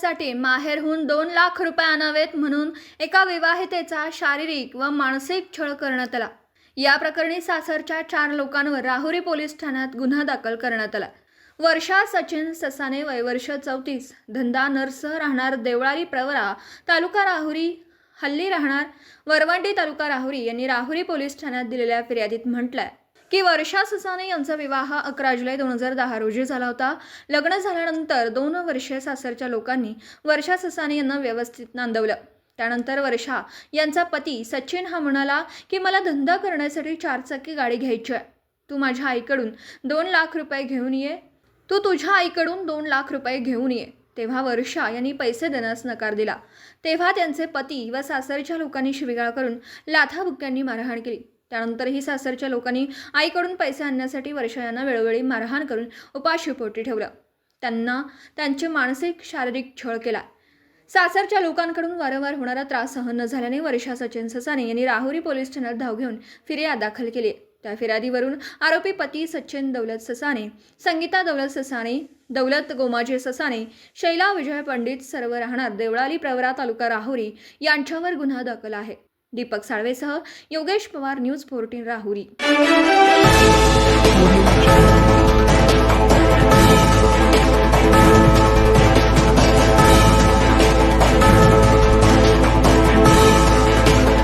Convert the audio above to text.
करण्यासाठी माहेरहून 2 लाख रुपये आणावेत म्हणून एका विवाहितेचा शारीरिक व मानसिक छळ करण्यात आला। या प्रकरणी सासरच्या 4 लोकांवर राहुरी पोलीस ठाण्यात गुन्हा दाखल करण्यात आला। वर्षा सचिन ससाने, वय वर्ष 34, धंदा नर्स, राहणार देवळाली प्रवरा, तालुका राहुरी, हल्ली राहणार वरवंटी, तालुका राहुरी यांनी राहुरी पोलीस ठाण्यात दिलेल्या फिर्यादीत म्हटलंय की वर्षा ससाने यांचा विवाह 11 जुलै 2010 रोजी झाला होता। लग्न झाल्यानंतर 2 वर्षे सासरच्या लोकांनी वर्षा ससाने यांना व्यवस्थित नांदवलं। त्यानंतर वर्षा यांचा पती सचिन हा म्हणाला की मला धंदा करण्यासाठी 4 चाकी गाडी घ्यायची आहे, तू माझ्या आईकडून 2 लाख रुपये घेऊन ये, तू तुझ्या आईकडून 2 लाख रुपये घेऊन ये। तेव्हा वर्षा यांनी पैसे देण्यास नकार दिला। तेव्हा त्यांचे पती व सासरच्या लोकांनी शिवीगाळ करून लाथाबुक्क्यांनी मारहाण केली। त्यानंतरही सासरच्या लोकांनी आईकडून पैसे आणण्यासाठी वर्षा यांना वेळोवेळी मारहाण करून उपाशीपोटी ठेवलं। त्यांना त्यांचे मानसिक शारीरिक छळ केला। सासरच्या लोकांकडून वारंवार होणारा त्रास सहन न झाल्याने वर्षा सचिन ससाने यांनी राहुरी पोलीस ठाण्यात धाव घेऊन फिर्याद दाखल केली। त्या फिर्यादीवरून आरोपी पती सचिन दौलत ससाने, संगीता दौलत ससाने, दौलत गोमाजी ससाने, शैला विजय पंडित, सर्व राहणार देवळाली प्रवरा, तालुका राहुरी यांच्यावर गुन्हा दाखल आहे। दीपक साळवेसह योगेश पवार, न्यूज 14 राहुरी।